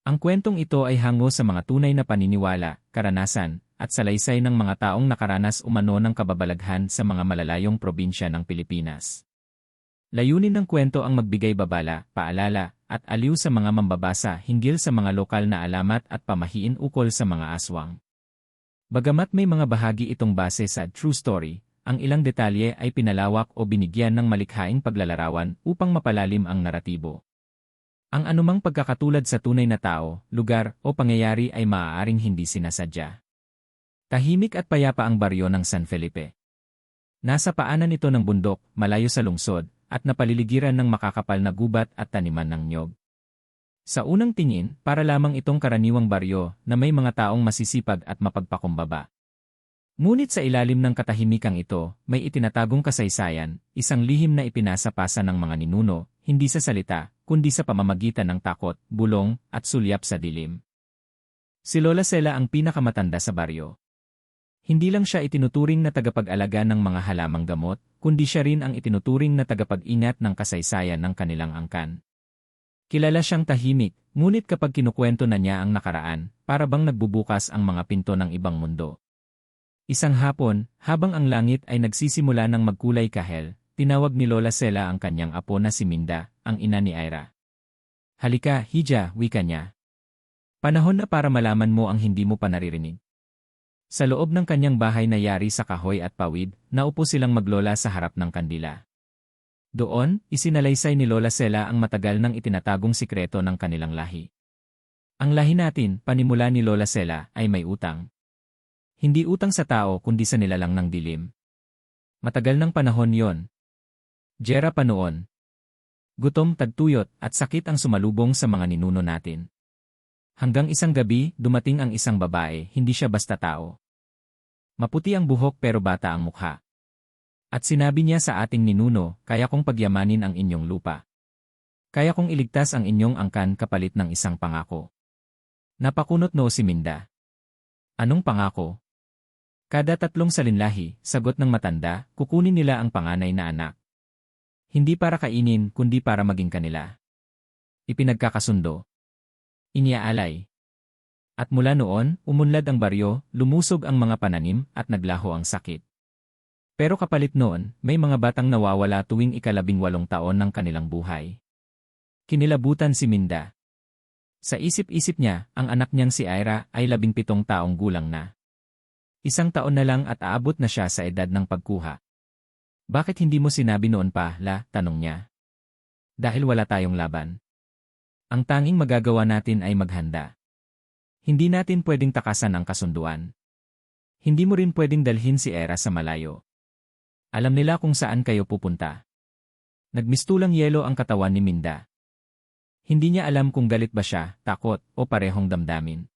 Ang kwentong ito ay hango sa mga tunay na paniniwala, karanasan, at salaysay ng mga taong nakaranas umano ng kababalaghan sa mga malalayong probinsya ng Pilipinas. Layunin ng kwento ang magbigay babala, paalala, at aliw sa mga mambabasa hinggil sa mga lokal na alamat at pamahiin ukol sa mga aswang. Bagamat may mga bahagi itong base sa true story, ang ilang detalye ay pinalawak o binigyan ng malikhaing paglalarawan upang mapalalim ang naratibo. Ang anumang pagkakatulad sa tunay na tao, lugar, o pangyayari ay maaaring hindi sinasadya. Tahimik at payapa ang baryo ng San Felipe. Nasa paanan ito ng bundok, malayo sa lungsod, at napaliligiran ng makakapal na gubat at taniman ng niyog. Sa unang tingin, para lamang itong karaniwang baryo na may mga taong masisipag at mapagpakumbaba. Ngunit sa ilalim ng katahimikang ito, may itinatagong kasaysayan, isang lihim na ipinasa-pasa ng mga ninuno, hindi sa salita, kundi sa pamamagitan ng takot, bulong, at sulyap sa dilim. Si Lola Sela ang pinakamatanda sa baryo. Hindi lang siya itinuturing na tagapag-alaga ng mga halamang gamot, kundi siya rin ang itinuturing na tagapag-ingat ng kasaysayan ng kanilang angkan. Kilala siyang tahimik, ngunit kapag kinukwento na niya ang nakaraan, para bang nagbubukas ang mga pinto ng ibang mundo. Isang hapon, habang ang langit ay nagsisimula ng magkulay kahel, tinawag ni Lola Sela ang kanyang apo na si Minda, ang ina ni Ira. "Halika, Hija," wika niya. "Panahon na para malaman mo ang hindi mo pa naririnig." Sa loob ng kanyang bahay na yari sa kahoy at pawid, naupo silang maglola sa harap ng kandila. Doon, isinalaysay ni Lola Sela ang matagal nang itinatagong sikreto ng kanilang lahi. "Ang lahi natin," panimula ni Lola Sela, "ay may utang. Hindi utang sa tao kundi sa nilalang ng dilim. Matagal ng panahon yon. Giyera pa noon. Gutom, tagtuyot, at sakit ang sumalubong sa mga ninuno natin. Hanggang isang gabi, dumating ang isang babae, hindi siya basta tao. Maputi ang buhok pero bata ang mukha. At sinabi niya sa ating ninuno, kaya kong pagyamanin ang inyong lupa. Kaya kong iligtas ang inyong angkan kapalit ng isang pangako." Napakunot no si Minda. "Anong pangako?" "Kada 3 salinlahi," sagot ng matanda, "kukunin nila ang panganay na anak. Hindi para kainin, kundi para maging kanila." Ipinagkakasundo. Iniaalay. At mula noon, umunlad ang baryo, lumusog ang mga pananim, at naglaho ang sakit. Pero kapalit noon, may mga batang nawawala tuwing ika-18 taon ng kanilang buhay. Kinilabutan si Minda. Sa isip-isip niya, ang anak niyang si Ira ay 17 taong gulang na. 1 taon na lang at aabot na siya sa edad ng pagkuha. "Bakit hindi mo sinabi noon pa, La?" tanong niya. "Dahil wala tayong laban. Ang tanging magagawa natin ay maghanda. Hindi natin pwedeng takasan ang kasunduan. Hindi mo rin pwedeng dalhin si Ira sa malayo. Alam nila kung saan kayo pupunta." Nagmistulang yelo ang katawan ni Minda. Hindi niya alam kung galit ba siya, takot, o parehong damdamin.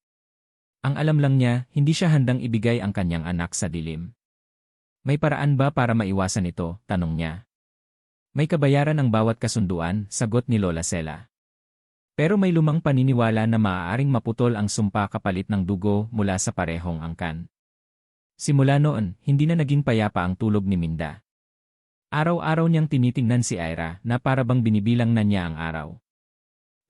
Ang alam lang niya, hindi siya handang ibigay ang kanyang anak sa dilim. "May paraan ba para maiwasan ito?" tanong niya. "May kabayaran ang bawat kasunduan," sagot ni Lola Sela. "Pero may lumang paniniwala na maaaring maputol ang sumpa kapalit ng dugo mula sa parehong angkan." Simula noon, hindi na naging payapa ang tulog ni Minda. Araw-araw niyang tinitingnan si Ira na para bang binibilang na niya ang araw.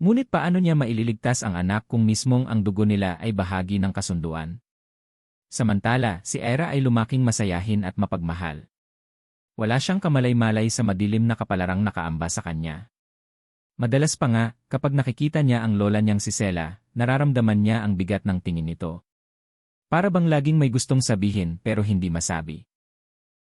Ngunit paano niya maililigtas ang anak kung mismong ang dugo nila ay bahagi ng kasunduan? Samantala, si Ira ay lumaking masayahin at mapagmahal. Wala siyang kamalay-malay sa madilim na kapalarang nakaamba sa kanya. Madalas pa nga, kapag nakikita niya ang lola niyang si Sela, nararamdaman niya ang bigat ng tingin nito. Para bang laging may gustong sabihin pero hindi masabi.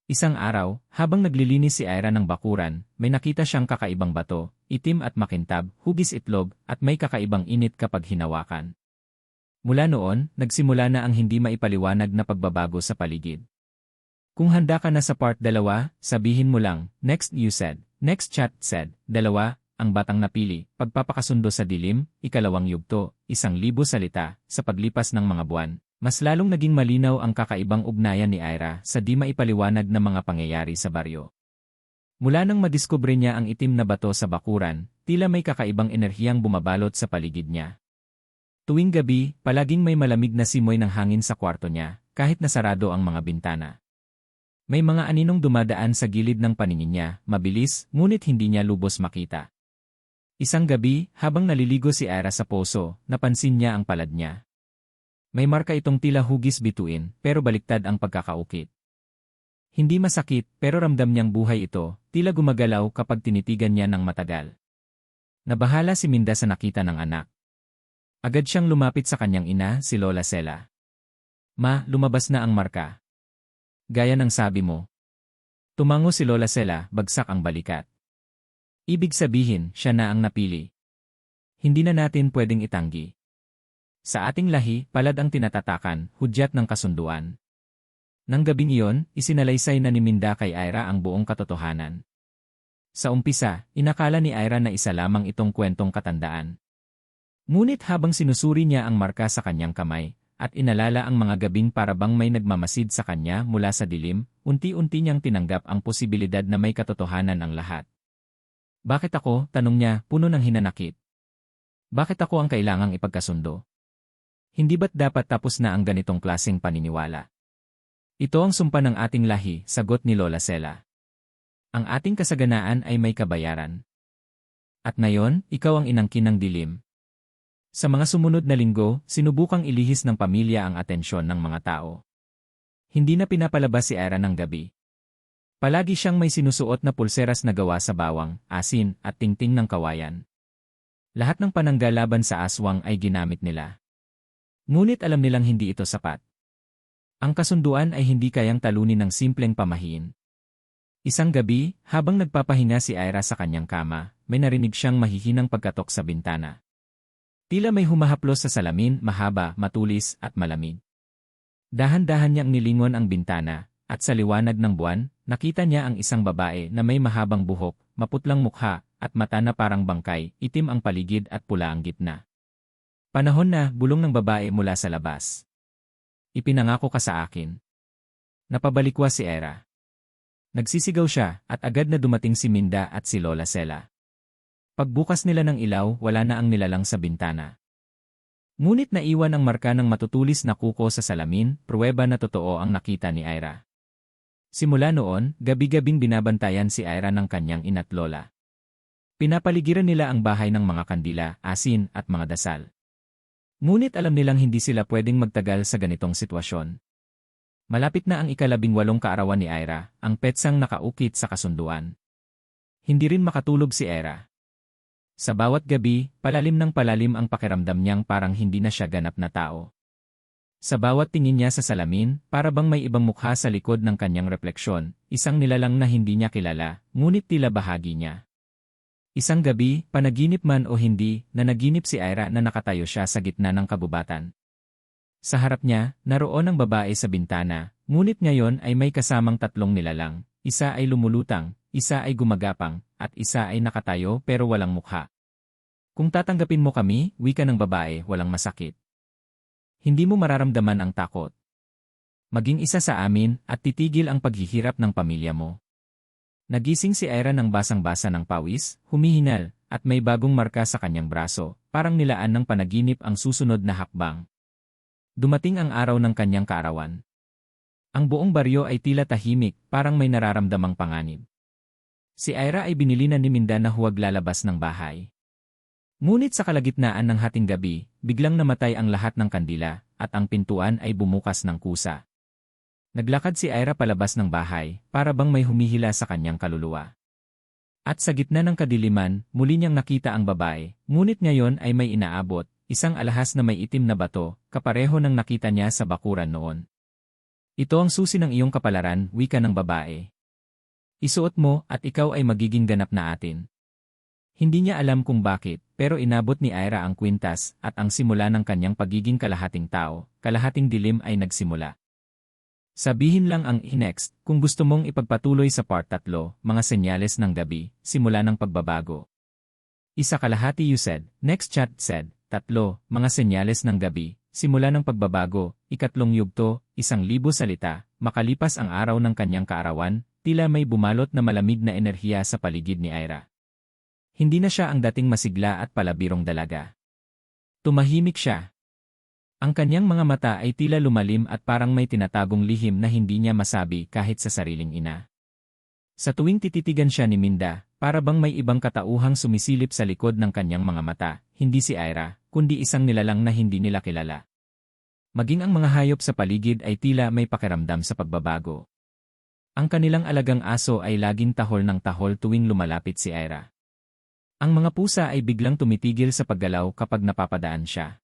Isang araw, habang naglilinis si Ira ng bakuran, may nakita siyang kakaibang bato, itim at makintab, hugis itlog, at may kakaibang init kapag hinawakan. Mula noon, nagsimula na ang hindi maipaliwanag na pagbabago sa paligid. Kung handa ka na sa part 2, sabihin mo lang, "Next you said." Next chat said, 2, ang batang napili, pagpapakasundo sa dilim, 2 yugto, 1,000 salita, sa paglipas ng mga buwan. Mas lalong naging malinaw ang kakaibang ugnayan ni Ira sa di maipaliwanag na mga pangyayari sa baryo. Mula nang madiskubre niya ang itim na bato sa bakuran, tila may kakaibang enerhiyang bumabalot sa paligid niya. Tuwing gabi, palaging may malamig na simoy ng hangin sa kwarto niya, kahit nasarado ang mga bintana. May mga aninong dumadaan sa gilid ng paningin niya, mabilis, ngunit hindi niya lubos makita. Isang gabi, habang naliligo si Ira sa poso, napansin niya ang palad niya. May marka itong tila hugis bituin, pero baliktad ang pagkakaukit. Hindi masakit, pero ramdam niyang buhay ito, tila gumagalaw kapag tinitigan niya ng matagal. Nabahala si Minda sa nakita ng anak. Agad siyang lumapit sa kanyang ina, si Lola Sela. Ma, lumabas na ang marka. Gaya ng sabi mo. Tumango si Lola Sela, bagsak ang balikat. Ibig sabihin, siya na ang napili. Hindi na natin pwedeng itanggi. Sa ating lahi, palad ang tinatatakan, hudyat ng kasunduan. Nang gabing iyon, isinalaysay na ni Minda kay Ira ang buong katotohanan. Sa umpisa, inakala ni Ira na isa lamang itong kwentong katandaan. Ngunit habang sinusuri niya ang marka sa kanyang kamay, at inalala ang mga gabing parabang may nagmamasid sa kanya mula sa dilim, unti-unti niyang tinanggap ang posibilidad na may katotohanan ang lahat. Bakit ako, tanong niya, puno ng hinanakit. Bakit ako ang kailangang ipagkasundo? Hindi ba't dapat tapos na ang ganitong klaseng paniniwala? Ito ang sumpa ng ating lahi, sagot ni Lola Sela. Ang ating kasaganaan ay may kabayaran. At ngayon, ikaw ang inangkin ng dilim. Sa mga sumunod na linggo, sinubukang ilihis ng pamilya ang atensyon ng mga tao. Hindi na pinapalabas si Ira ng gabi. Palagi siyang may sinusuot na pulseras na gawa sa bawang, asin, at tingting ng kawayan. Lahat ng panangga laban sa aswang ay ginamit nila. Ngunit alam nilang hindi ito sapat. Ang kasunduan ay hindi kayang talunin ng simpleng pamahiin. Isang gabi, habang nagpapahinga si Ira sa kanyang kama, may narinig siyang mahihinang pagkatok sa bintana. Tila may humahaplos sa salamin, mahaba, matulis, at malamig. Dahan-dahan niyang nilingon ang bintana, at sa liwanag ng buwan, nakita niya ang isang babae na may mahabang buhok, maputlang mukha, at mata na parang bangkay, itim ang paligid at pula ang gitna. Panahon na, bulong ng babae mula sa labas. Ipinangako ka sa akin. Napabalikwa si Ira. Nagsisigaw siya, at agad na dumating si Minda at si Lola Sela. Pagbukas nila ng ilaw, wala na ang nilalang sa bintana. Ngunit naiwan ang marka ng matutulis na kuko sa salamin, pruweba na totoo ang nakita ni Ira. Simula noon, gabi-gabing binabantayan si Ira ng kanyang ina't lola. Pinapaligiran nila ang bahay ng mga kandila, asin, at mga dasal. Ngunit alam nilang hindi sila pwedeng magtagal sa ganitong sitwasyon. Malapit na ang ika-18 kaarawan ni Ira, ang petsang nakaukit sa kasunduan. Hindi rin makatulog si Ira. Sa bawat gabi, palalim ng palalim ang pakiramdam niyang parang hindi na siya ganap na tao. Sa bawat tingin niya sa salamin, para bang may ibang mukha sa likod ng kanyang refleksyon, isang nilalang na hindi niya kilala, ngunit tila bahagi niya. Isang gabi, panaginip man o hindi, nanaginip si Ira na nakatayo siya sa gitna ng kabubatan. Sa harap niya, naroon ang babae sa bintana, ngunit ngayon ay may kasamang 3 nilalang, isa ay lumulutang, isa ay gumagapang, at isa ay nakatayo pero walang mukha. Kung tatanggapin mo kami, wika ng babae, walang masakit. Hindi mo mararamdaman ang takot. Maging isa sa amin at titigil ang paghihirap ng pamilya mo. Nagising si Ira ng basang-basa ng pawis, humihinal, at may bagong marka sa kanyang braso, parang nilaan ng panaginip ang susunod na hakbang. Dumating ang araw ng kanyang kaarawan. Ang buong baryo ay tila tahimik, parang may nararamdamang panganib. Si Ira ay binili na ni Minda na huwag lalabas ng bahay. Ngunit sa kalagitnaan ng hating gabi, biglang namatay ang lahat ng kandila, at ang pintuan ay bumukas ng kusa. Naglakad si Ira palabas ng bahay, para bang may humihila sa kanyang kaluluwa. At sa gitna ng kadiliman, muli niyang nakita ang babae, ngunit ngayon ay may inaabot, isang alahas na may itim na bato, kapareho ng nakita niya sa bakuran noon. Ito ang susi ng iyong kapalaran, wika ng babae. Isuot mo at ikaw ay magiging ganap na atin. Hindi niya alam kung bakit, pero inabot ni Ira ang kwintas at ang simula ng kanyang pagiging kalahating tao, kalahating dilim ay nagsimula. Sabihin lang ang next, kung gusto mong ipagpatuloy sa part 3, mga senyales ng gabi, simula ng pagbabago. Isa kalahati you said, next chat said, 3, mga senyales ng gabi, simula ng pagbabago, 3 yugto, 1,000 salita, makalipas ang araw ng kanyang kaarawan, tila may bumalot na malamig na enerhiya sa paligid ni Ira. Hindi na siya ang dating masigla at palabirong dalaga. Tumahimik siya. Ang kanyang mga mata ay tila lumalim at parang may tinatagong lihim na hindi niya masabi kahit sa sariling ina. Sa tuwing tititigan siya ni Minda, para bang may ibang katauhang sumisilip sa likod ng kanyang mga mata, hindi si Ira, kundi isang nilalang na hindi nila kilala. Maging ang mga hayop sa paligid ay tila may pakiramdam sa pagbabago. Ang kanilang alagang aso ay laging tahol ng tahol tuwing lumalapit si Ira. Ang mga pusa ay biglang tumitigil sa paggalaw kapag napapadaan siya.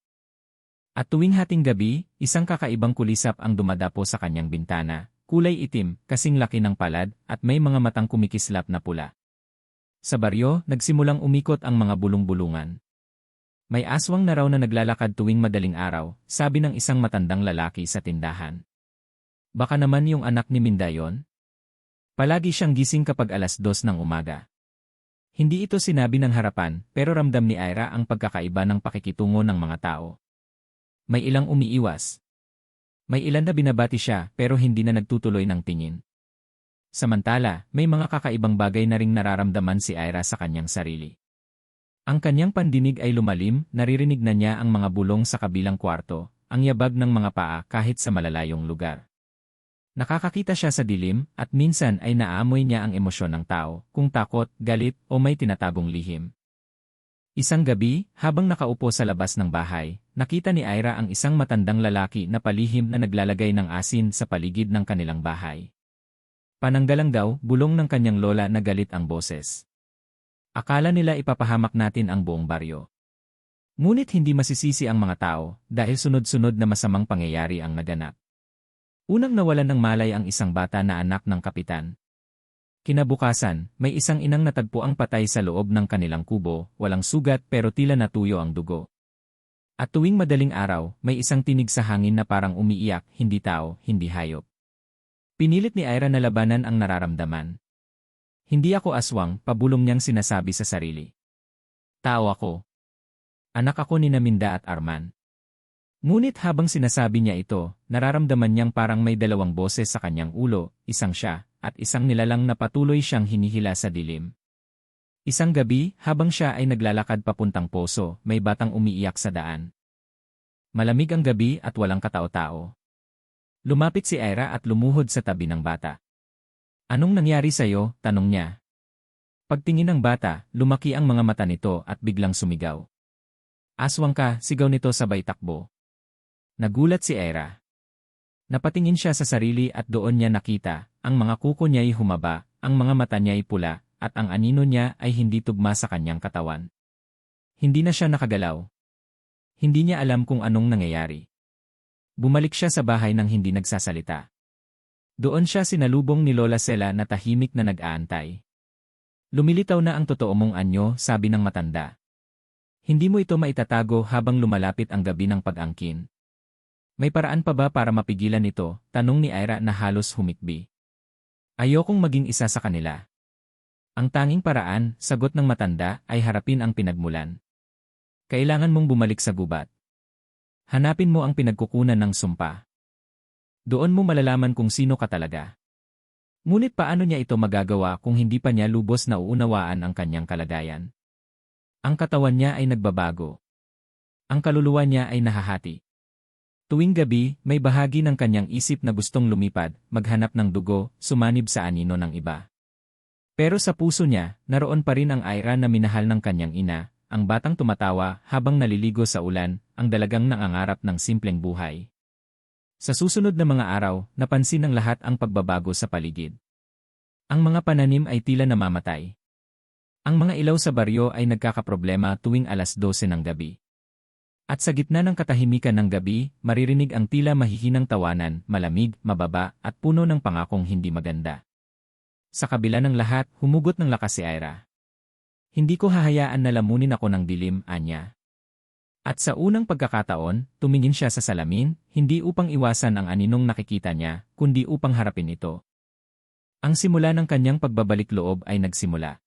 At tuwing hating gabi, isang kakaibang kulisap ang dumadapo sa kanyang bintana, kulay itim, kasing laki ng palad, at may mga matang kumikislap na pula. Sa baryo, nagsimulang umikot ang mga bulong-bulungan. May aswang na raw na naglalakad tuwing madaling araw, sabi ng isang matandang lalaki sa tindahan. Baka naman yung anak ni Minda yon? Palagi siyang gising kapag 2:00 ng umaga. Hindi ito sinabi ng harapan, pero ramdam ni Ira ang pagkakaiba ng pakikitungo ng mga tao. May ilang umiiwas. May ilan na binabati siya pero hindi na nagtutuloy ng tingin. Samantala, may mga kakaibang bagay na ring nararamdaman si Ira sa kanyang sarili. Ang kanyang pandinig ay lumalim, naririnig na niya ang mga bulong sa kabilang kwarto, ang yabag ng mga paa kahit sa malalayong lugar. Nakakakita siya sa dilim at minsan ay naaamoy niya ang emosyon ng tao, kung takot, galit o may tinatagong lihim. Isang gabi, habang nakaupo sa labas ng bahay, nakita ni Ira ang isang matandang lalaki na palihim na naglalagay ng asin sa paligid ng kanilang bahay. Pananggalang daw, bulong ng kanyang lola na galit ang boses. Akala nila ipapahamak natin ang buong baryo. Ngunit hindi masisisi ang mga tao dahil sunod-sunod na masamang pangyayari ang naganap. Unang nawalan ng malay ang isang bata na anak ng kapitan. Kinabukasan, may isang inang natagpuang patay sa loob ng kanilang kubo, walang sugat pero tila natuyo ang dugo. At tuwing madaling araw, may isang tinig sa hangin na parang umiiyak, hindi tao, hindi hayop. Pinilit ni Ira na labanan ang nararamdaman. Hindi ako aswang, pabulong niyang sinasabi sa sarili. Tao ako. Anak ako ni Minda at Arman. Ngunit habang sinasabi niya ito, nararamdaman niyang parang may dalawang boses sa kanyang ulo, isang siya, at isang nilalang na patuloy siyang hinihila sa dilim. Isang gabi, habang siya ay naglalakad papuntang poso, may batang umiiyak sa daan. Malamig ang gabi at walang katao-tao. Lumapit si Ira at lumuhod sa tabi ng bata. Anong nangyari sa'yo? Tanong niya. Pagtingin ng bata, lumaki ang mga mata nito at biglang sumigaw. Aswang ka, sigaw nito sabay takbo. Nagulat si Ira. Napatingin siya sa sarili at doon niya nakita, ang mga kuko niya ay humaba, ang mga mata niya ay pula, at ang anino niya ay hindi tugma sa kanyang katawan. Hindi na siya nakagalaw. Hindi niya alam kung anong nangyayari. Bumalik siya sa bahay nang hindi nagsasalita. Doon siya sinalubong ni Lola Sela na tahimik na nag-aantay. Lumilitaw na ang totoo mong anyo, sabi ng matanda. Hindi mo ito maitatago habang lumalapit ang gabi ng pag-angkin. May paraan pa ba para mapigilan ito? Tanong ni Ira na halos humikbi. Ayokong maging isa sa kanila. Ang tanging paraan, sagot ng matanda, ay harapin ang pinagmulan. Kailangan mong bumalik sa gubat. Hanapin mo ang pinagkukunan ng sumpa. Doon mo malalaman kung sino ka talaga. Ngunit paano niya ito magagawa kung hindi pa niya lubos na uunawaan ang kanyang kalagayan? Ang katawan niya ay nagbabago. Ang kaluluwa niya ay nahahati. Tuwing gabi, may bahagi ng kanyang isip na gustong lumipad, maghanap ng dugo, sumanib sa anino ng iba. Pero sa puso niya, naroon pa rin ang Ira na minahal ng kanyang ina, ang batang tumatawa habang naliligo sa ulan, ang dalagang nangangarap ng simpleng buhay. Sa susunod na mga araw, napansin ng lahat ang pagbabago sa paligid. Ang mga pananim ay tila namamatay. Ang mga ilaw sa baryo ay nagkakaproblema tuwing 12:00 ng gabi. At sa gitna ng katahimikan ng gabi, maririnig ang tila mahihinang tawanan, malamig, mababa, at puno ng pangakong hindi maganda. Sa kabila ng lahat, humugot ng lakas si Ira. Hindi ko hahayaan na lamunin ako ng dilim, anya. At sa unang pagkakataon, tumingin siya sa salamin, hindi upang iwasan ang aninong nakikita niya, kundi upang harapin ito. Ang simula ng kanyang pagbabalik loob ay nagsimula.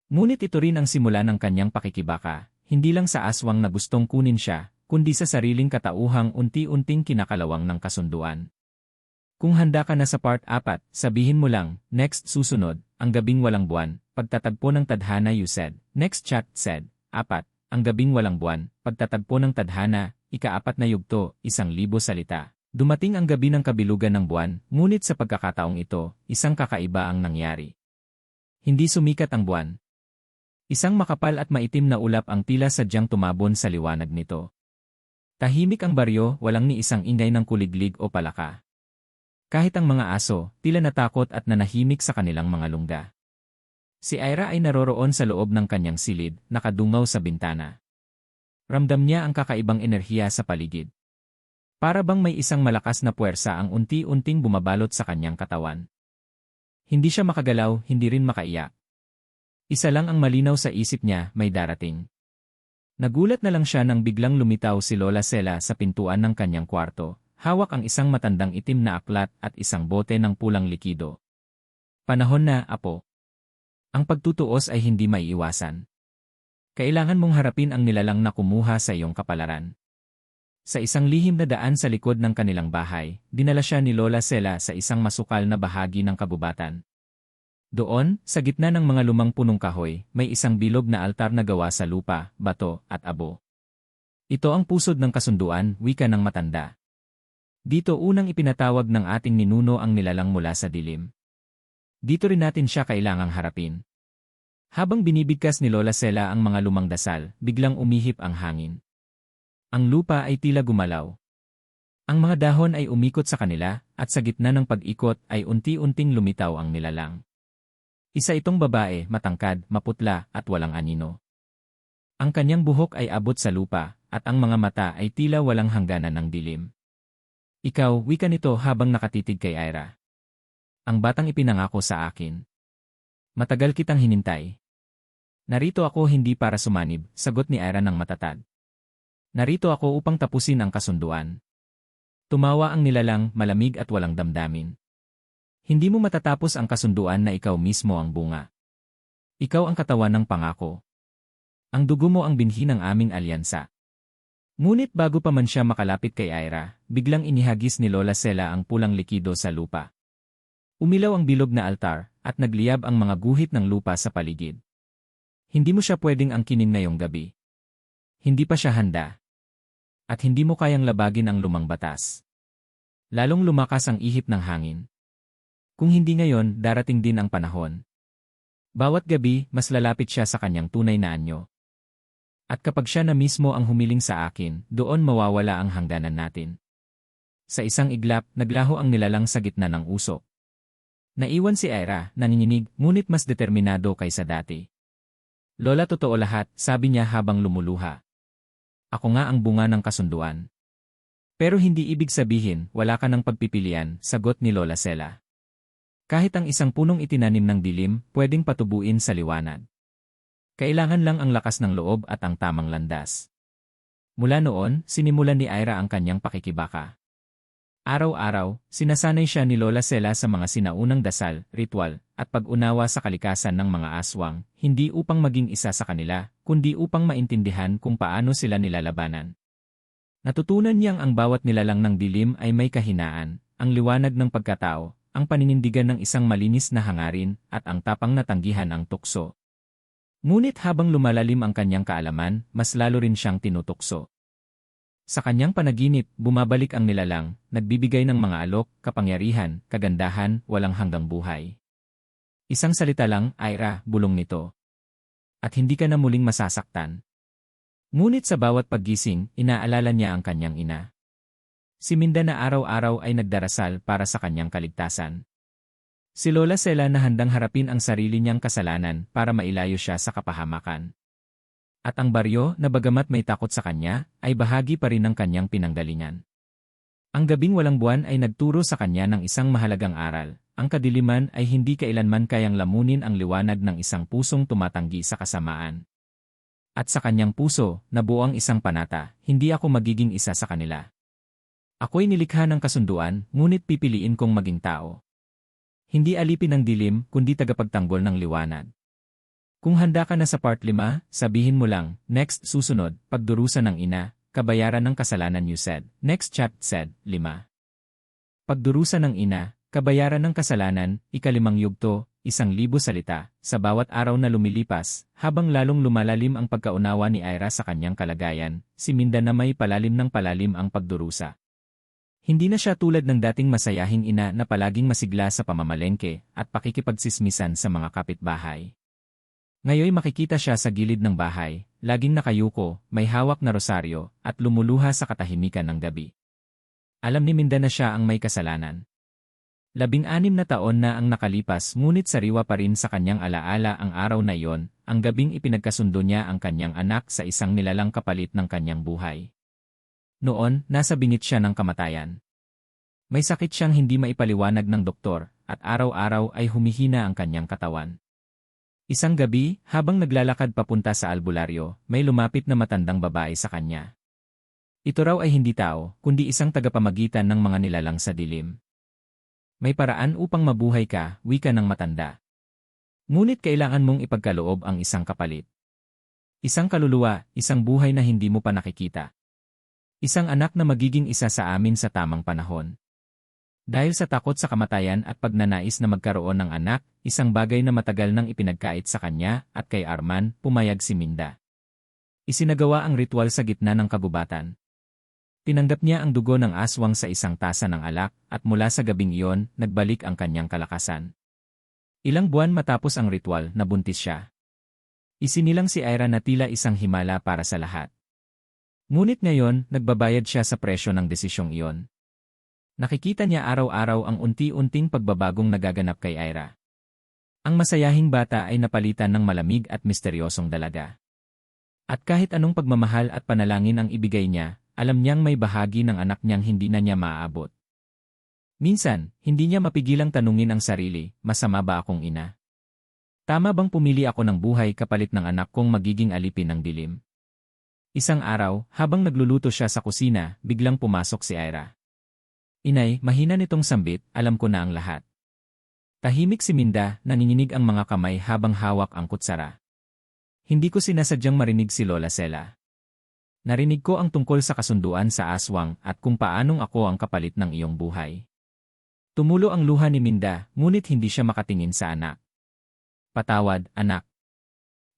Ngunit ito rin ang simula ng kanyang pakikibaka. Hindi lang sa aswang na gustong kunin siya, kundi sa sariling katauhang unti-unting kinakalawang ng kasunduan. Kung handa ka na sa part 4, sabihin mo lang, next susunod, ang gabing walang buwan, pagtatagpo ng tadhana you said, next chat said, 4, ang gabing walang buwan, pagtatagpo ng tadhana, ika-4 na yugto, 1,000 salita. Dumating ang gabi ng kabilugan ng buwan, ngunit sa pagkakataong ito, isang kakaiba ang nangyari. Hindi sumikat ang buwan. Isang makapal at maitim na ulap ang tila sadyang tumabon sa liwanag nito. Tahimik ang baryo, walang ni isang ingay ng kuliglig o palaka. Kahit ang mga aso, tila natakot at nanahimik sa kanilang mga lungga. Si Ira ay naroroon sa loob ng kanyang silid, nakadungaw sa bintana. Ramdam niya ang kakaibang enerhiya sa paligid. Para bang may isang malakas na puwersa ang unti-unting bumabalot sa kanyang katawan. Hindi siya makagalaw, hindi rin makaiyak. Isa lang ang malinaw sa isip niya, may darating. Nagulat na lang siya nang biglang lumitaw si Lola Sela sa pintuan ng kanyang kwarto. Hawak ang isang matandang itim na aklat at isang bote ng pulang likido. Panahon na, apo. Ang pagtutuos ay hindi maiiwasan. Kailangan mong harapin ang nilalang na kumuha sa iyong kapalaran. Sa isang lihim na daan sa likod ng kanilang bahay, dinala siya ni Lola Sela sa isang masukal na bahagi ng kabubatan. Doon, sa gitna ng mga lumang punong kahoy, may isang bilog na altar na gawa sa lupa, bato, at abo. Ito ang pusod ng kasunduan, wika ng matanda. Dito unang ipinatawag ng ating ninuno ang nilalang mula sa dilim. Dito rin natin siya kailangang harapin. Habang binibigkas ni Lola Sela ang mga lumang dasal, biglang umihip ang hangin. Ang lupa ay tila gumalaw. Ang mga dahon ay umikot sa kanila, at sa gitna ng pag-ikot ay unti-unting lumitaw ang nilalang. Isa itong babae, matangkad, maputla, at walang anino. Ang kanyang buhok ay abot sa lupa, at ang mga mata ay tila walang hangganan ng dilim. Ikaw, wika nito habang nakatitig kay Ira. Ang batang ipinangako sa akin. Matagal kitang hinintay. Narito ako hindi para sumanib, sagot ni Ira ng matatag. Narito ako upang tapusin ang kasunduan. Tumawa ang nilalang, malamig at walang damdamin. Hindi mo matatapos ang kasunduan na ikaw mismo ang bunga. Ikaw ang katawan ng pangako. Ang dugo mo ang binhi ng aming alyansa. Ngunit bago pa man siya makalapit kay Ira, biglang inihagis ni Lola Sela ang pulang likido sa lupa. Umilaw ang bilog na altar, at nagliyab ang mga guhit ng lupa sa paligid. Hindi mo siya pwedeng angkinin ngayong gabi. Hindi pa siya handa. At hindi mo kayang labagin ang lumang batas. Lalong lumakas ang ihip ng hangin. Kung hindi ngayon, darating din ang panahon. Bawat gabi, mas lalapit siya sa kanyang tunay na anyo. At kapag siya na mismo ang humiling sa akin, doon mawawala ang hangganan natin. Sa isang iglap, naglaho ang nilalang sa gitna ng usok. Naiwan si Ira, nanginginig, ngunit mas determinado kaysa dati. Lola, totoo lahat, sabi niya habang lumuluha. Ako nga ang bunga ng kasunduan. Pero hindi ibig sabihin, wala ka ng pagpipilian, sagot ni Lola Sela. Kahit ang isang punong itinanim ng dilim, pwedeng patubuin sa liwanag. Kailangan lang ang lakas ng loob at ang tamang landas. Mula noon, sinimulan ni Ira ang kanyang pakikibaka. Araw-araw, sinasanay siya ni Lola Sela sa mga sinaunang dasal, ritual, at pag-unawa sa kalikasan ng mga aswang, hindi upang maging isa sa kanila, kundi upang maintindihan kung paano sila nilalabanan. Natutunan niyang ang bawat nilalang ng dilim ay may kahinaan, ang liwanag ng pagkatao, ang paninindigan ng isang malinis na hangarin, at ang tapang na tanggihan ang tukso. Ngunit habang lumalalim ang kanyang kaalaman, mas lalo rin siyang tinutukso. Sa kanyang panaginip, bumabalik ang nilalang, nagbibigay ng mga alok, kapangyarihan, kagandahan, walang hanggang buhay. Isang salita lang, Ira, bulong nito. At hindi ka na muling masasaktan. Ngunit sa bawat paggising, inaalala niya ang kanyang ina. Si Minda na araw-araw ay nagdarasal para sa kanyang kaligtasan. Si Lola Sela na handang harapin ang sarili niyang kasalanan para mailayo siya sa kapahamakan. At ang baryo na bagamat may takot sa kanya, ay bahagi pa rin ng kanyang pinanggalingan. Ang gabing walang buwan ay nagturo sa kanya ng isang mahalagang aral. Ang kadiliman ay hindi kailanman kayang lamunin ang liwanag ng isang pusong tumatanggi sa kasamaan. At sa kanyang puso, nabuo ang isang panata, hindi ako magiging isa sa kanila. Ako'y nilikha ng kasunduan, ngunit pipiliin kong maging tao. Hindi alipin ng dilim, kundi tagapagtanggol ng liwanag. Kung handa ka na sa part 5, sabihin mo lang, next, susunod, pagdurusa ng ina, kabayaran ng kasalanan you said. Next chapter said, 5. Pagdurusa ng ina, kabayaran ng kasalanan, 5 yugto, 1,000 salita, sa bawat araw na lumilipas, habang lalong lumalalim ang pagkaunawa ni Ira sa kanyang kalagayan, si Minda na may palalim ng palalim ang pagdurusa. Hindi na siya tulad ng dating masayahing ina na palaging masigla sa pamamalengke at pakikipagsismisan sa mga kapitbahay. Ngayon makikita siya sa gilid ng bahay, laging nakayuko, may hawak na rosaryo, at lumuluha sa katahimikan ng gabi. Alam ni Minda na siya ang may kasalanan. 16 na taon na ang nakalipas ngunit sariwa pa rin sa kanyang alaala ang araw na iyon, ang gabing ipinagkasundo niya ang kanyang anak sa isang nilalang kapalit ng kanyang buhay. Noon, nasa bingit siya ng kamatayan. May sakit siyang hindi maipaliwanag ng doktor, at araw-araw ay humihina ang kanyang katawan. Isang gabi, habang naglalakad papunta sa albularyo, may lumapit na matandang babae sa kanya. Ito raw ay hindi tao, kundi isang tagapamagitan ng mga nilalang sa dilim. May paraan upang mabuhay ka, wika ng matanda. Ngunit kailangan mong ipagkaloob ang isang kapalit. Isang kaluluwa, isang buhay na hindi mo pa nakikita. Isang anak na magiging isa sa amin sa tamang panahon. Dahil sa takot sa kamatayan at pagnanais na magkaroon ng anak, isang bagay na matagal nang ipinagkait sa kanya at kay Arman, pumayag si Minda. Isinagawa ang ritual sa gitna ng kagubatan. Tinanggap niya ang dugo ng aswang sa isang tasa ng alak at mula sa gabing iyon, nagbalik ang kanyang kalakasan. Ilang buwan matapos ang ritual, nabuntis siya. Isinilang si Ira na tila isang himala para sa lahat. Ngunit ngayon, nagbabayad siya sa presyo ng desisyong iyon. Nakikita niya araw-araw ang unti-unting pagbabagong nagaganap kay Ira. Ang masayahing bata ay napalitan ng malamig at misteryosong dalaga. At kahit anong pagmamahal at panalangin ang ibigay niya, alam niyang may bahagi ng anak niyang hindi na niya maaabot. Minsan, hindi niya mapigilang tanungin ang sarili, masama ba akong ina? Tama bang pumili ako ng buhay kapalit ng anak kong magiging alipin ng dilim? Isang araw, habang nagluluto siya sa kusina, biglang pumasok si Ira. Inay, mahina nitong sambit, alam ko na ang lahat. Tahimik si Minda, nanginginig ang mga kamay habang hawak ang kutsara. Hindi ko sinasadyang marinig si Lola Sela. Narinig ko ang tungkol sa kasunduan sa aswang at kung paanong ako ang kapalit ng iyong buhay. Tumulo ang luha ni Minda, ngunit hindi siya makatingin sa anak. Patawad, anak.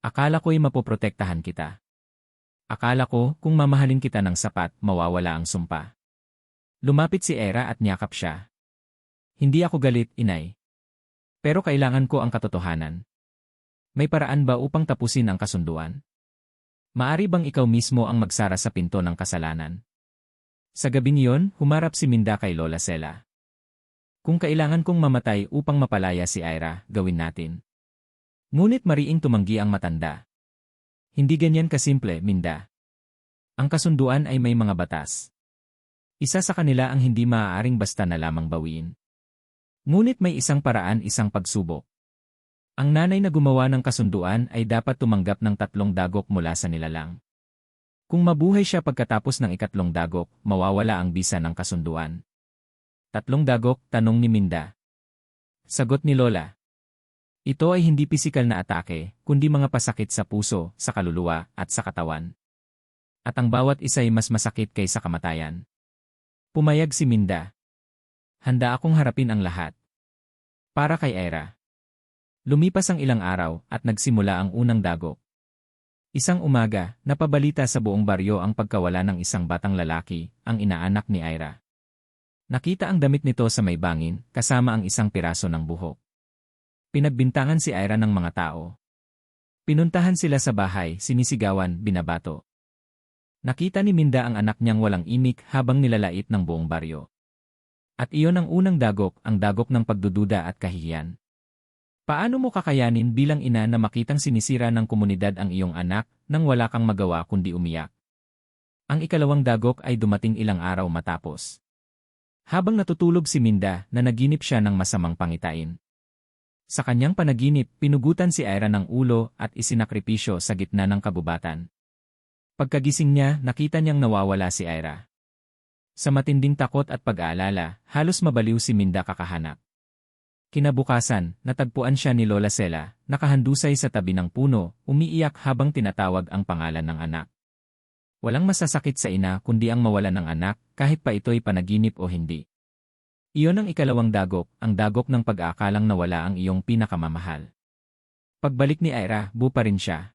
Akala ko'y mapoprotektahan kita. Akala ko, kung mamahalin kita ng sapat, mawawala ang sumpa. Lumapit si Ira at niyakap siya. Hindi ako galit, inay. Pero kailangan ko ang katotohanan. May paraan ba upang tapusin ang kasunduan? Maari bang ikaw mismo ang magsara sa pinto ng kasalanan? Sa gabing iyon, humarap si Minda kay Lola Sela. Kung kailangan kong mamatay upang mapalaya si Ira, gawin natin. Ngunit mariing tumanggi ang matanda. Hindi ganyan kasimple, Minda. Ang kasunduan ay may mga batas. Isa sa kanila ang hindi maaaring basta na lamang bawiin. Ngunit may isang paraan, isang pagsubok. Ang nanay na gumawa ng kasunduan ay dapat tumanggap ng 3 dagok mula sa nilalang. Kung mabuhay siya pagkatapos ng 3 dagok, mawawala ang bisa ng kasunduan. 3 dagok, tanong ni Minda. Sagot ni Lola. Ito ay hindi pisikal na atake, kundi mga pasakit sa puso, sa kaluluwa, at sa katawan. At ang bawat isa ay mas masakit kaysa kamatayan. Pumayag si Minda. Handa akong harapin ang lahat. Para kay Ira. Lumipas ang ilang araw at nagsimula ang unang dagok. Isang umaga, napabalita sa buong baryo ang pagkawala ng isang batang lalaki, ang inaanak ni Ira. Nakita ang damit nito sa may bangin, kasama ang isang piraso ng buhok. Pinagbintangan si Ira ng mga tao. Pinuntahan sila sa bahay, sinisigawan, binabato. Nakita ni Minda ang anak niyang walang imik habang nilalait ng buong baryo. At iyon ang unang dagok, ang dagok ng pagdududa at kahihiyan. Paano mo kakayanin bilang ina na makitang sinisira ng komunidad ang iyong anak nang wala kang magawa kundi umiyak? Ang ikalawang dagok ay dumating ilang araw matapos. Habang natutulog si Minda, nanaginip siya ng masamang pangitain. Sa kanyang panaginip, pinugutan si Ira ng ulo at isinakripisyo sa gitna ng kagubatan. Pagkagising niya, nakita niyang nawawala si Ira. Sa matinding takot at pag-aalala, halos mabaliw si Minda kakahanap. Kinabukasan, natagpuan siya ni Lola Sela, nakahandusay sa tabi ng puno, umiiyak habang tinatawag ang pangalan ng anak. Walang masasakit sa ina kundi ang mawalan ng anak, kahit pa ito'y panaginip o hindi. Iyon ang ikalawang dagok, ang dagok ng pag-aakalang nawala ang iyong pinakamamahal. Pagbalik ni Ira, buo pa rin siya.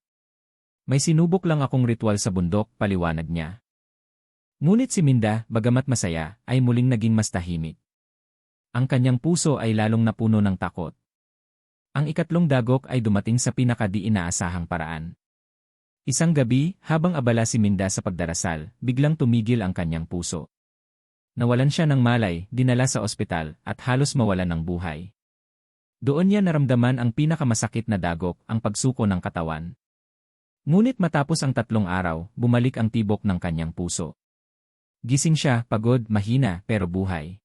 May sinubok lang akong ritual sa bundok, paliwanag niya. Ngunit si Minda, bagamat masaya, ay muling naging mas tahimik. Ang kanyang puso ay lalong napuno ng takot. Ang ikatlong dagok ay dumating sa pinakadi-inaasahang paraan. Isang gabi, habang abala si Minda sa pagdarasal, biglang tumigil ang kanyang puso. Nawalan siya ng malay, dinala sa ospital, at halos mawalan ng buhay. Doon niya naramdaman ang pinakamasakit na dagok, ang pagsuko ng katawan. Ngunit matapos ang 3 araw, bumalik ang tibok ng kanyang puso. Gising siya, pagod, mahina, pero buhay.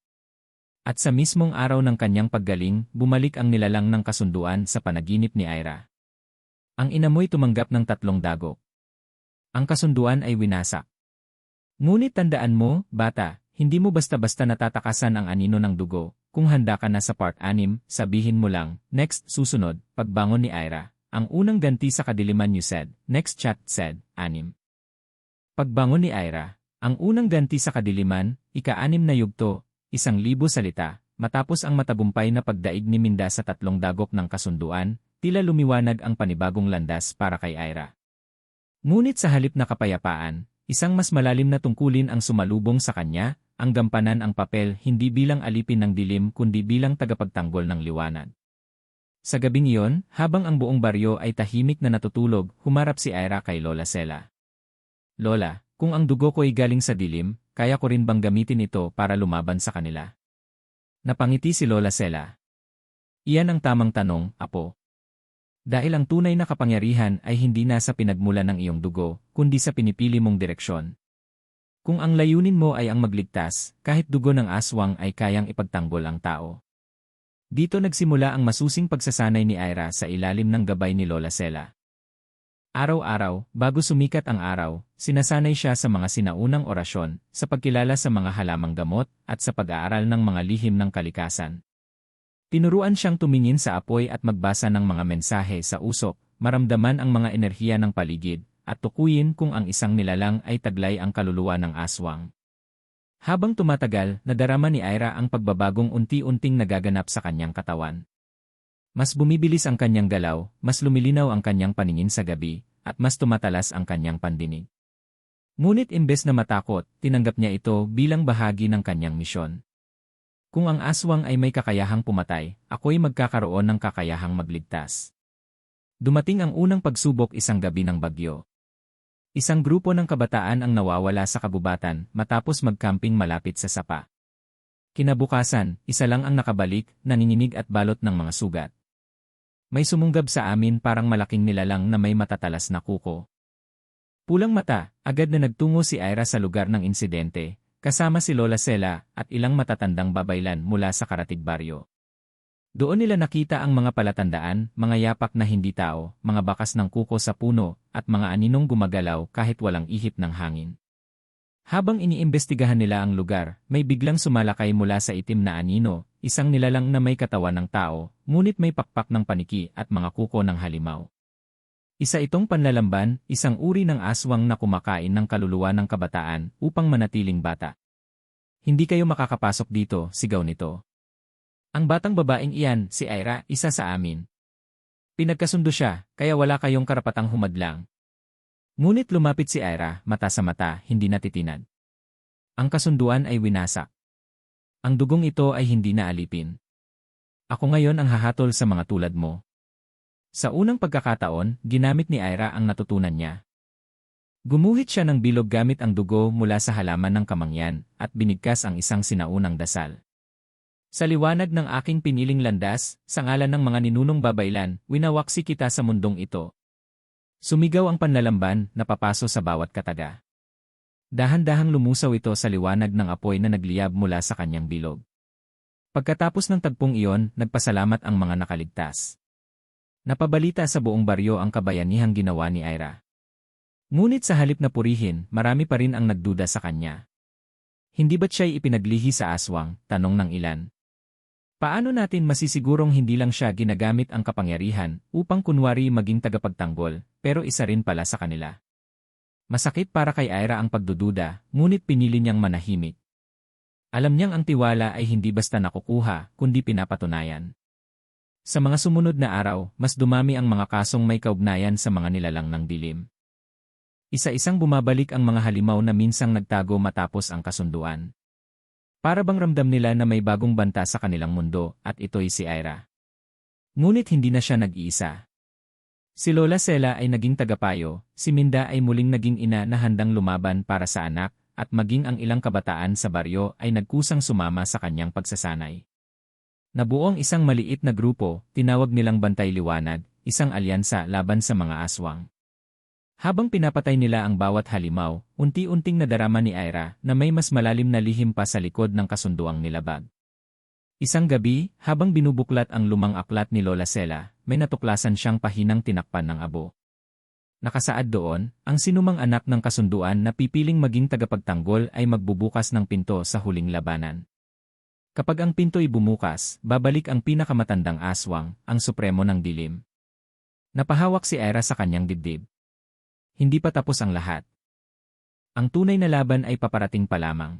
At sa mismong araw ng kanyang paggaling, bumalik ang nilalang ng kasunduan sa panaginip ni Ira. Ang ina mo'y tumanggap ng 3 dagok. Ang kasunduan ay winasak. Ngunit tandaan mo, bata, hindi mo basta-basta natatakasan ang anino ng dugo. Kung handa ka na sa part 6, sabihin mo lang, next, susunod, pagbangon ni Ira. Ang unang ganti sa kadiliman you said, next chat said, 6. Pagbangon ni Ira, ang unang ganti sa kadiliman, ika-6 na yugto, 1,000 salita, matapos ang matagumpay na pagdaig ni Minda sa 3 dagok ng kasunduan, tila lumiwanag ang panibagong landas para kay Ira. Ngunit sa halip na kapayapaan, isang mas malalim na tungkulin ang sumalubong sa kanya, ang gampanan ang papel hindi bilang alipin ng dilim kundi bilang tagapagtanggol ng liwanag. Sa gabing iyon, habang ang buong baryo ay tahimik na natutulog, humarap si Ira kay Lola Sela. Lola, kung ang dugo ko'y galing sa dilim, kaya ko rin bang gamitin ito para lumaban sa kanila? Napangiti si Lola Sela. Iyan ang tamang tanong, apo. Dahil ang tunay na kapangyarihan ay hindi nasa pinagmulan ng iyong dugo, kundi sa pinipili mong direksyon. Kung ang layunin mo ay ang magligtas, kahit dugo ng aswang ay kayang ipagtanggol ang tao. Dito nagsimula ang masusing pagsasanay ni Ira sa ilalim ng gabay ni Lola Sela. Araw-araw, bago sumikat ang araw, sinasanay siya sa mga sinaunang orasyon, sa pagkilala sa mga halamang gamot, at sa pag-aaral ng mga lihim ng kalikasan. Tinuruan siyang tumingin sa apoy at magbasa ng mga mensahe sa usok, maramdaman ang mga enerhiya ng paligid, at tukuyin kung ang isang nilalang ay taglay ang kaluluwa ng aswang. Habang tumatagal, nadarama ni Ira ang pagbabagong unti-unting nagaganap sa kanyang katawan. Mas bumibilis ang kanyang galaw, mas lumilinaw ang kanyang paningin sa gabi, at mas tumatalas ang kanyang pandinig. Ngunit imbes na matakot, tinanggap niya ito bilang bahagi ng kanyang misyon. Kung ang aswang ay may kakayahang pumatay, ako'y magkakaroon ng kakayahang magligtas. Dumating ang unang pagsubok isang gabi ng bagyo. Isang grupo ng kabataan ang nawawala sa kabubatan matapos magcamping malapit sa sapa. Kinabukasan, isa lang ang nakabalik, nanginginig at balot ng mga sugat. May sumunggab sa amin parang malaking nilalang na may matatalas na kuko. Pulang mata, agad na nagtungo si Ira sa lugar ng insidente, kasama si Lola Sela at ilang matatandang babaylan mula sa karatig baryo. Doon nila nakita ang mga palatandaan, mga yapak na hindi tao, mga bakas ng kuko sa puno, at mga aninong gumagalaw kahit walang ihip ng hangin. Habang iniimbestigahan nila ang lugar, may biglang sumalakay mula sa itim na anino, isang nilalang na may katawan ng tao, ngunit may pakpak ng paniki at mga kuko ng halimaw. Isa itong panlalamban, isang uri ng aswang na kumakain ng kaluluwa ng kabataan upang manatiling bata. Hindi kayo makakapasok dito, sigaw nito. Ang batang babaeng iyan, si Ira, isa sa amin. Pinagkasundo siya, kaya wala kayong karapatang humadlang. Ngunit lumapit si Ira, mata sa mata, hindi natitinag. Ang kasunduan ay winasak. Ang dugong ito ay hindi na alipin. Ako ngayon ang hahatol sa mga tulad mo. Sa unang pagkakataon, ginamit ni Ira ang natutunan niya. Gumuhit siya ng bilog gamit ang dugo mula sa halaman ng kamangyan at binigkas ang isang sinaunang dasal. Sa liwanag ng aking piniling landas, sa ngalan ng mga ninunong babaylan, winawaksi kita sa mundong ito. Sumigaw ang panlalamban, napapaso sa bawat kataga. Dahan-dahang lumusaw ito sa liwanag ng apoy na nagliyab mula sa kanyang bilog. Pagkatapos ng tagpong iyon, nagpasalamat ang mga nakaligtas. Napabalita sa buong baryo ang kabayanihang ginawa ni Ira. Ngunit sa halip na purihin, marami pa rin ang nagduda sa kanya. Hindi ba't siya'y ipinaglihi sa aswang? Tanong ng ilan. Paano natin masisigurong hindi lang siya ginagamit ang kapangyarihan upang kunwari maging tagapagtanggol, pero isa rin pala sa kanila? Masakit para kay Ira ang pagdududa, ngunit pinili niyang manahimik. Alam niyang ang tiwala ay hindi basta nakukuha, kundi pinapatunayan. Sa mga sumunod na araw, mas dumami ang mga kasong may kaugnayan sa mga nilalang ng dilim. Isa-isang bumabalik ang mga halimaw na minsang nagtago matapos ang kasunduan. Para bang ramdam nila na may bagong banta sa kanilang mundo at ito'y si Ira. Ngunit hindi na siya nag-iisa. Si Lola Sela ay naging tagapayo, si Minda ay muling naging ina na handang lumaban para sa anak, at maging ang ilang kabataan sa baryo ay nagkusang sumama sa kanyang pagsasanay. Nabuo ang isang maliit na grupo, tinawag nilang Bantay Liwanag, isang alyansa laban sa mga aswang. Habang pinapatay nila ang bawat halimaw, unti-unting nadarama ni Ira na may mas malalim na lihim pa sa likod ng kasunduang nilabag. Isang gabi, habang binubuklat ang lumang aklat ni Lola Sela, may natuklasan siyang pahinang tinakpan ng abo. Nakasaad doon, ang sinumang anak ng kasunduan na pipiling maging tagapagtanggol ay magbubukas ng pinto sa huling labanan. Kapag ang pinto'y bumukas, babalik ang pinakamatandang aswang, ang supremo ng dilim. Napahawak si Ira sa kanyang dibdib. Hindi pa tapos ang lahat. Ang tunay na laban ay paparating pa lamang.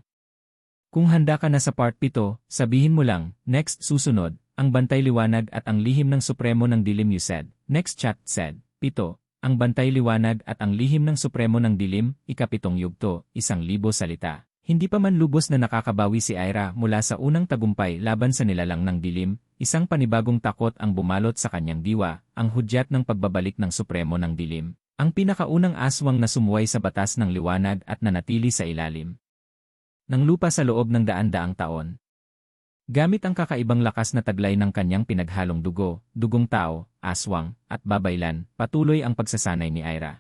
Kung handa ka na sa part 7, sabihin mo lang, next susunod, ang Bantay Liwanag at ang Lihim ng Supremo ng Dilim you said. Next chat said, 7, ang Bantay Liwanag at ang Lihim ng Supremo ng Dilim, ika-7 yugto, 1,000 salita. Hindi pa man lubos na nakakabawi si Ira mula sa unang tagumpay laban sa nilalang ng dilim, isang panibagong takot ang bumalot sa kanyang diwa, ang hudyat ng pagbabalik ng Supremo ng Dilim. Ang pinakaunang aswang na sumuway sa batas ng liwanag at nanatili sa ilalim ng lupa sa loob ng daan-daang taon. Gamit ang kakaibang lakas na taglay ng kanyang pinaghalong dugo, dugong tao, aswang, at babaylan, patuloy ang pagsasanay ni Ira.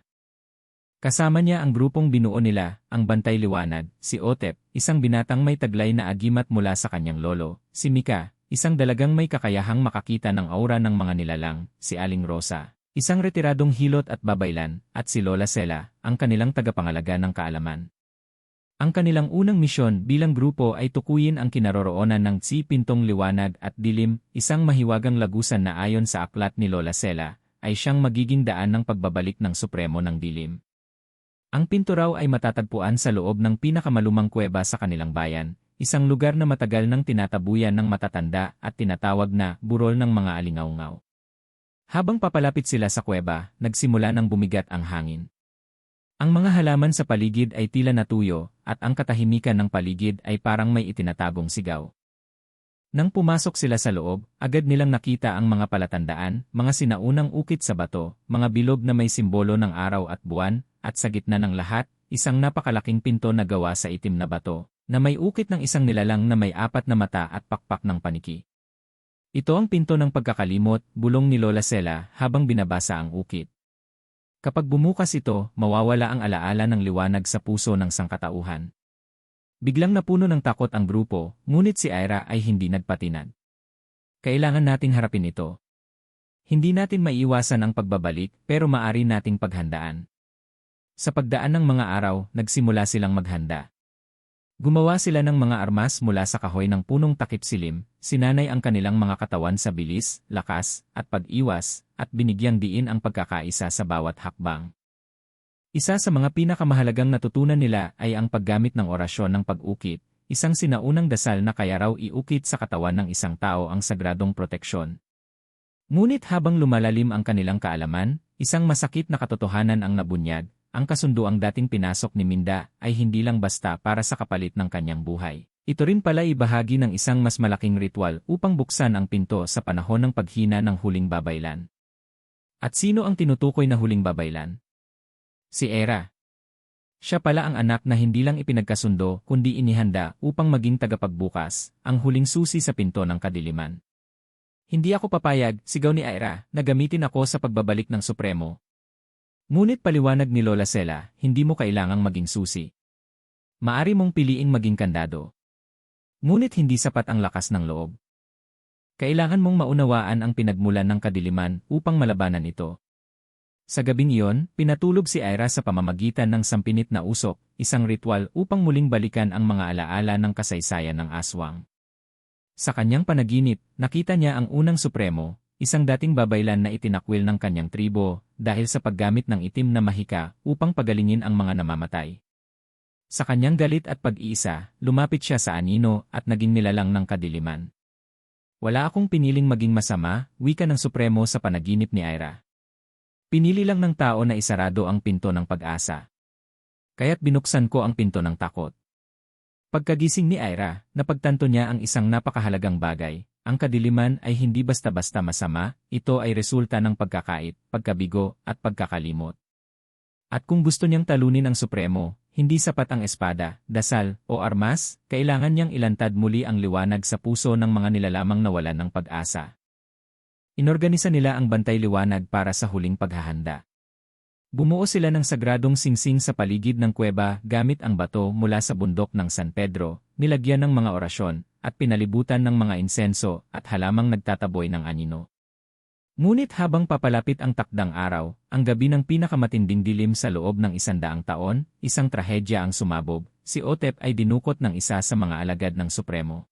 Kasama niya ang grupong binuo nila, ang Bantay Liwanag, si Otep, isang binatang may taglay na agimat mula sa kanyang lolo, si Mika, isang dalagang may kakayahang makakita ng aura ng mga nilalang, si Aling Rosa, isang retiradong hilot at babaylan, at si Lola Sela, ang kanilang tagapangalaga ng kaalaman. Ang kanilang unang misyon bilang grupo ay tukuyin ang kinaroroonan ng Pintong Liwanag at Dilim, isang mahiwagang lagusan na ayon sa aklat ni Lola Sela, ay siyang magiging daan ng pagbabalik ng Supremo ng Dilim. Ang pinto raw ay matatagpuan sa loob ng pinakamalumang kuweba sa kanilang bayan, isang lugar na matagal nang tinatabuyan ng matatanda at tinatawag na burol ng mga alingaungaw. Habang papalapit sila sa kuweba, nagsimula ng bumigat ang hangin. Ang mga halaman sa paligid ay tila natuyo, at ang katahimikan ng paligid ay parang may itinatagong sigaw. Nang pumasok sila sa loob, agad nilang nakita ang mga palatandaan, mga sinaunang ukit sa bato, mga bilog na may simbolo ng araw at buwan, at sa gitna ng lahat, isang napakalaking pinto na gawa sa itim na bato, na may ukit ng isang nilalang na may 4 na mata at pakpak ng paniki. Ito ang pinto ng pagkakalimot, bulong ni Lola Sela habang binabasa ang ukit. Kapag bumukas ito, mawawala ang alaala ng liwanag sa puso ng sangkatauhan. Biglang napuno ng takot ang grupo, ngunit si Ira ay hindi nagpatinag. Kailangan nating harapin ito. Hindi natin maiiwasan ang pagbabalik, pero maari nating paghandaan. Sa pagdaan ng mga araw, nagsimula silang maghanda. Gumawa sila ng mga armas mula sa kahoy ng punong takip silim, sinanay ang kanilang mga katawan sa bilis, lakas, at pag-iwas, at binigyang diin ang pagkakaisa sa bawat hakbang. Isa sa mga pinakamahalagang natutunan nila ay ang paggamit ng orasyon ng pag-ukit, isang sinaunang dasal na kaya raw iukit sa katawan ng isang tao ang sagradong proteksyon. Ngunit habang lumalalim ang kanilang kaalaman, isang masakit na katotohanan ang nabunyag. Ang kasunduang dating pinasok ni Minda ay hindi lang basta para sa kapalit ng kanyang buhay. Ito rin pala ibahagi ng isang mas malaking ritual upang buksan ang pinto sa panahon ng paghina ng huling babaylan. At sino ang tinutukoy na huling babaylan? Si Ira. Siya pala ang anak na hindi lang ipinagkasundo kundi inihanda upang maging tagapagbukas, ang huling susi sa pinto ng kadiliman. Hindi ako papayag, sigaw ni Ira, na gamitin ako sa pagbabalik ng Supremo. Ngunit paliwanag ni Lola Sela, hindi mo kailangang maging susi. Maari mong piliing maging kandado. Ngunit hindi sapat ang lakas ng loob. Kailangan mong maunawaan ang pinagmulan ng kadiliman upang malabanan ito. Sa gabing iyon, pinatulog si Ira sa pamamagitan ng sampinit na usok, isang ritual upang muling balikan ang mga alaala ng kasaysayan ng aswang. Sa kanyang panaginip, nakita niya ang unang Supremo, isang dating babaylan na itinakwil ng kanyang tribo dahil sa paggamit ng itim na mahika upang pagalingin ang mga namamatay. Sa kanyang galit at pag-iisa, lumapit siya sa anino at naging nilalang ng kadiliman. Wala akong piniling maging masama, wika ng Supremo sa panaginip ni Ira. Pinili lang ng tao na isarado ang pinto ng pag-asa. Kaya't binuksan ko ang pinto ng takot. Pagkagising ni Ira, napagtanto niya ang isang napakahalagang bagay. Ang kadiliman ay hindi basta-basta masama, ito ay resulta ng pagkakait, pagkabigo, at pagkakalimot. At kung gusto niyang talunin ang Supremo, hindi sapat ang espada, dasal, o armas, kailangan niyang ilantad muli ang liwanag sa puso ng mga nilalamang nawalan ng pag-asa. Inorganisa nila ang bantay liwanag para sa huling paghahanda. Bumuo sila ng sagradong singsing sa paligid ng kuweba gamit ang bato mula sa bundok ng San Pedro, nilagyan ng mga orasyon, at pinalibutan ng mga insenso at halamang nagtataboy ng anino. Ngunit habang papalapit ang takdang araw, ang gabi ng pinakamatinding dilim sa loob ng 100 taon, isang trahedya ang sumabog. Si Otep ay dinukot ng isa sa mga alagad ng Supremo.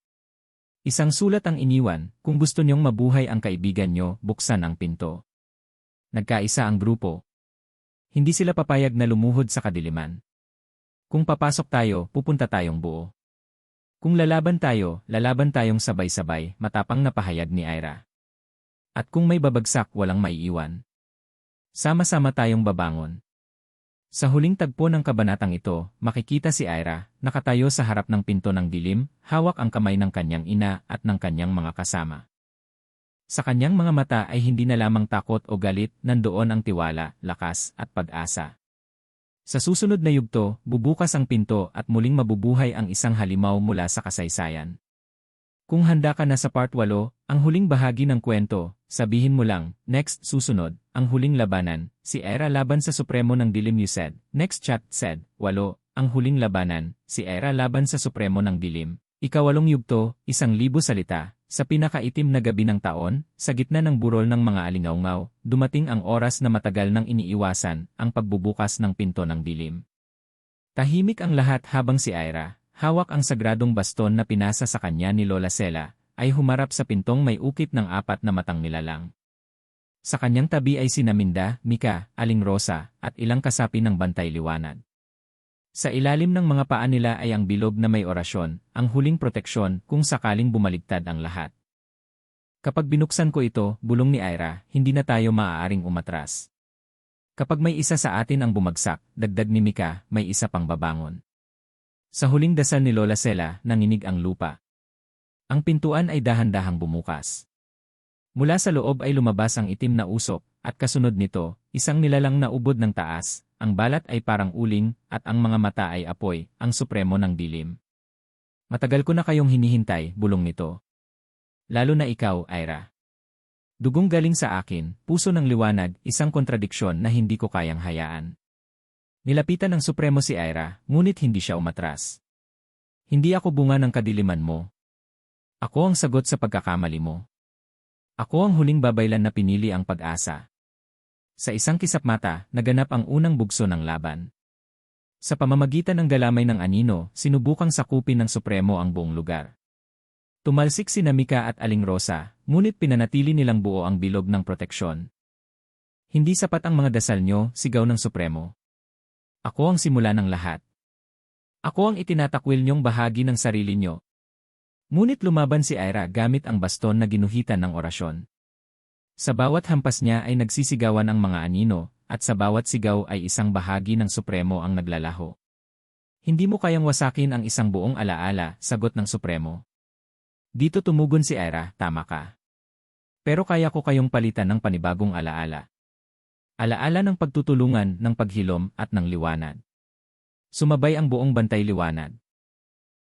Isang sulat ang iniwan, kung gusto niyong mabuhay ang kaibigan niyo, buksan ang pinto. Nagkaisa ang grupo. Hindi sila papayag na lumuhod sa kadiliman. Kung papasok tayo, pupunta tayong buo. Kung lalaban tayong sabay-sabay, matapang na pahayag ni Ira. At kung may babagsak, walang maiiwan. Sama-sama tayong babangon. Sa huling tagpo ng kabanatang ito, makikita si Ira, nakatayo sa harap ng pinto ng dilim, hawak ang kamay ng kanyang ina at ng kanyang mga kasama. Sa kanyang mga mata ay hindi na lamang takot o galit, nandoon ang tiwala, lakas, at pag-asa. Sa susunod na yugto, bubukas ang pinto at muling mabubuhay ang isang halimaw mula sa kasaysayan. Kung handa ka na sa part 8, ang huling bahagi ng kwento, sabihin mo lang, next, susunod, ang huling labanan, si Ira laban sa Supremo ng Dilim you said. Next chat said, 8, ang huling labanan, si Ira laban sa Supremo ng Dilim. Ikawalong yugto, 1,000 salita, sa pinakaitim na gabi ng taon, sa gitna ng burol ng mga alingaungaw, dumating ang oras na matagal nang iniiwasan, ang pagbubukas ng pinto ng dilim. Tahimik ang lahat habang si Ira, hawak ang sagradong baston na pinasa sa kanya ni Lola Sela, ay humarap sa pintong may ukit ng 4 na matang nilalang. Sa kanyang tabi ay sina Minda, Mika, Aling Rosa, at ilang kasapi ng bantay liwanag. Sa ilalim ng mga paa nila ay ang bilog na may orasyon, ang huling proteksyon kung sakaling bumaligtad ang lahat. Kapag binuksan ko ito, bulong ni Ira, hindi na tayo maaaring umatras. Kapag may isa sa atin ang bumagsak, dagdag ni Mika, may isa pang babangon. Sa huling dasal ni Lola Sela, nanginig ang lupa. Ang pintuan ay dahan-dahang bumukas. Mula sa loob ay lumabas ang itim na usok, at kasunod nito, isang nilalang na ubod ng taas, ang balat ay parang uling, at ang mga mata ay apoy, ang Supremo ng Dilim. Matagal ko na kayong hinihintay, bulong nito. Lalo na ikaw, Ira. Dugong galing sa akin, puso ng liwanag, isang kontradiksyon na hindi ko kayang hayaan. Nilapitan ng Supremo si Ira, ngunit hindi siya umatras. Hindi ako bunga ng kadiliman mo. Ako ang sagot sa pagkakamali mo. Ako ang huling babaylan na pinili ang pag-asa. Sa isang kisap mata, naganap ang unang bugso ng laban. Sa pamamagitan ng galamay ng anino, sinubukang sakupin ng Supremo ang buong lugar. Tumalsik sina Mika at Aling Rosa, ngunit pinanatili nilang buo ang bilog ng proteksyon. Hindi sapat ang mga dasal nyo, sigaw ng Supremo. Ako ang simula ng lahat. Ako ang itinatakwil nyong bahagi ng sarili nyo. Ngunit lumaban si Ira gamit ang baston na ginuhitan ng orasyon. Sa bawat hampas niya ay nagsisigawan ang mga anino, at sa bawat sigaw ay isang bahagi ng Supremo ang naglalaho. Hindi mo kayang wasakin ang isang buong alaala, sagot ng Supremo. Dito tumugon si Ira, tama ka. Pero kaya ko kayong palitan ng panibagong alaala. Alaala ng pagtutulungan, ng paghilom, at ng liwanag. Sumabay ang buong bantay liwanag.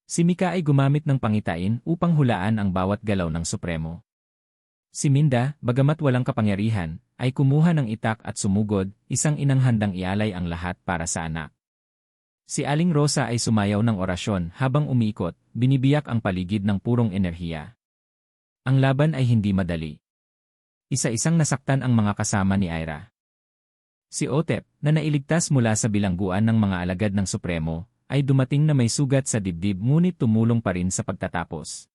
Si Mika ay gumamit ng pangitain upang hulaan ang bawat galaw ng Supremo. Si Minda, bagamat walang kapangyarihan, ay kumuha ng itak at sumugod, isang inang handang ialay ang lahat para sa anak. Si Aling Rosa ay sumayaw ng orasyon habang umiikot, binibiyak ang paligid ng purong enerhiya. Ang laban ay hindi madali. Isa-isang nasaktan ang mga kasama ni Ira. Si Otep, na nailigtas mula sa bilangguan ng mga alagad ng Supremo, ay dumating na may sugat sa dibdib ngunit tumulong pa rin sa pagtatapos.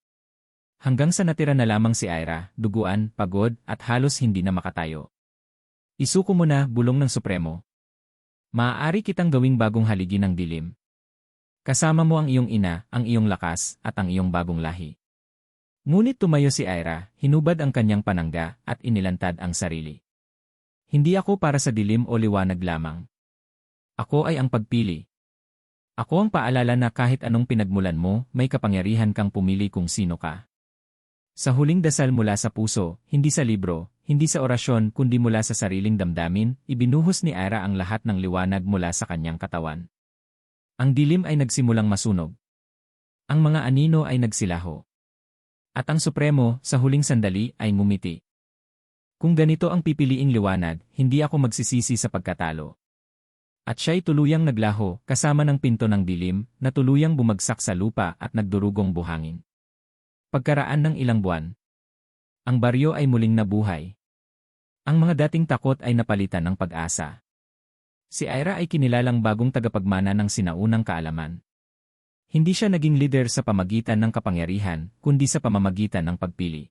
Hanggang sa natira na lamang si Ira, duguan, pagod, at halos hindi na makatayo. Isuko mo na, bulong ng Supremo. Maaari kitang gawing bagong haligi ng dilim. Kasama mo ang iyong ina, ang iyong lakas, at ang iyong bagong lahi. Ngunit tumayo si Ira, hinubad ang kanyang panangga, at inilantad ang sarili. Hindi ako para sa dilim o liwanag lamang. Ako ay ang pagpili. Ako ang paalala na kahit anong pinagmulan mo, may kapangyarihan kang pumili kung sino ka. Sa huling dasal mula sa puso, hindi sa libro, hindi sa orasyon kundi mula sa sariling damdamin, ibinuhos ni Ira ang lahat ng liwanag mula sa kanyang katawan. Ang dilim ay nagsimulang masunog. Ang mga anino ay nagsilaho. At ang Supremo, sa huling sandali, ay ngumiti. Kung ganito ang pipiliing liwanag, hindi ako magsisisi sa pagkatalo. At siya'y tuluyang naglaho, kasama ng pinto ng dilim, na tuluyang bumagsak sa lupa at nagdurugong buhangin. Pagkaraan ng ilang buwan, ang baryo ay muling nabuhay. Ang mga dating takot ay napalitan ng pag-asa. Si Ira ay kinilalang bagong tagapagmana ng sinaunang kaalaman. Hindi siya naging leader sa pamagitan ng kapangyarihan, kundi sa pamamagitan ng pagpili.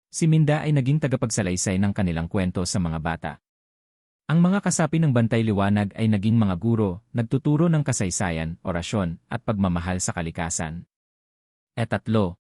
Si Minda ay naging tagapagsalaysay ng kanilang kwento sa mga bata. Ang mga kasapi ng Bantay Liwanag ay naging mga guro, nagtuturo ng kasaysayan, orasyon, at pagmamahal sa kalikasan. At 3.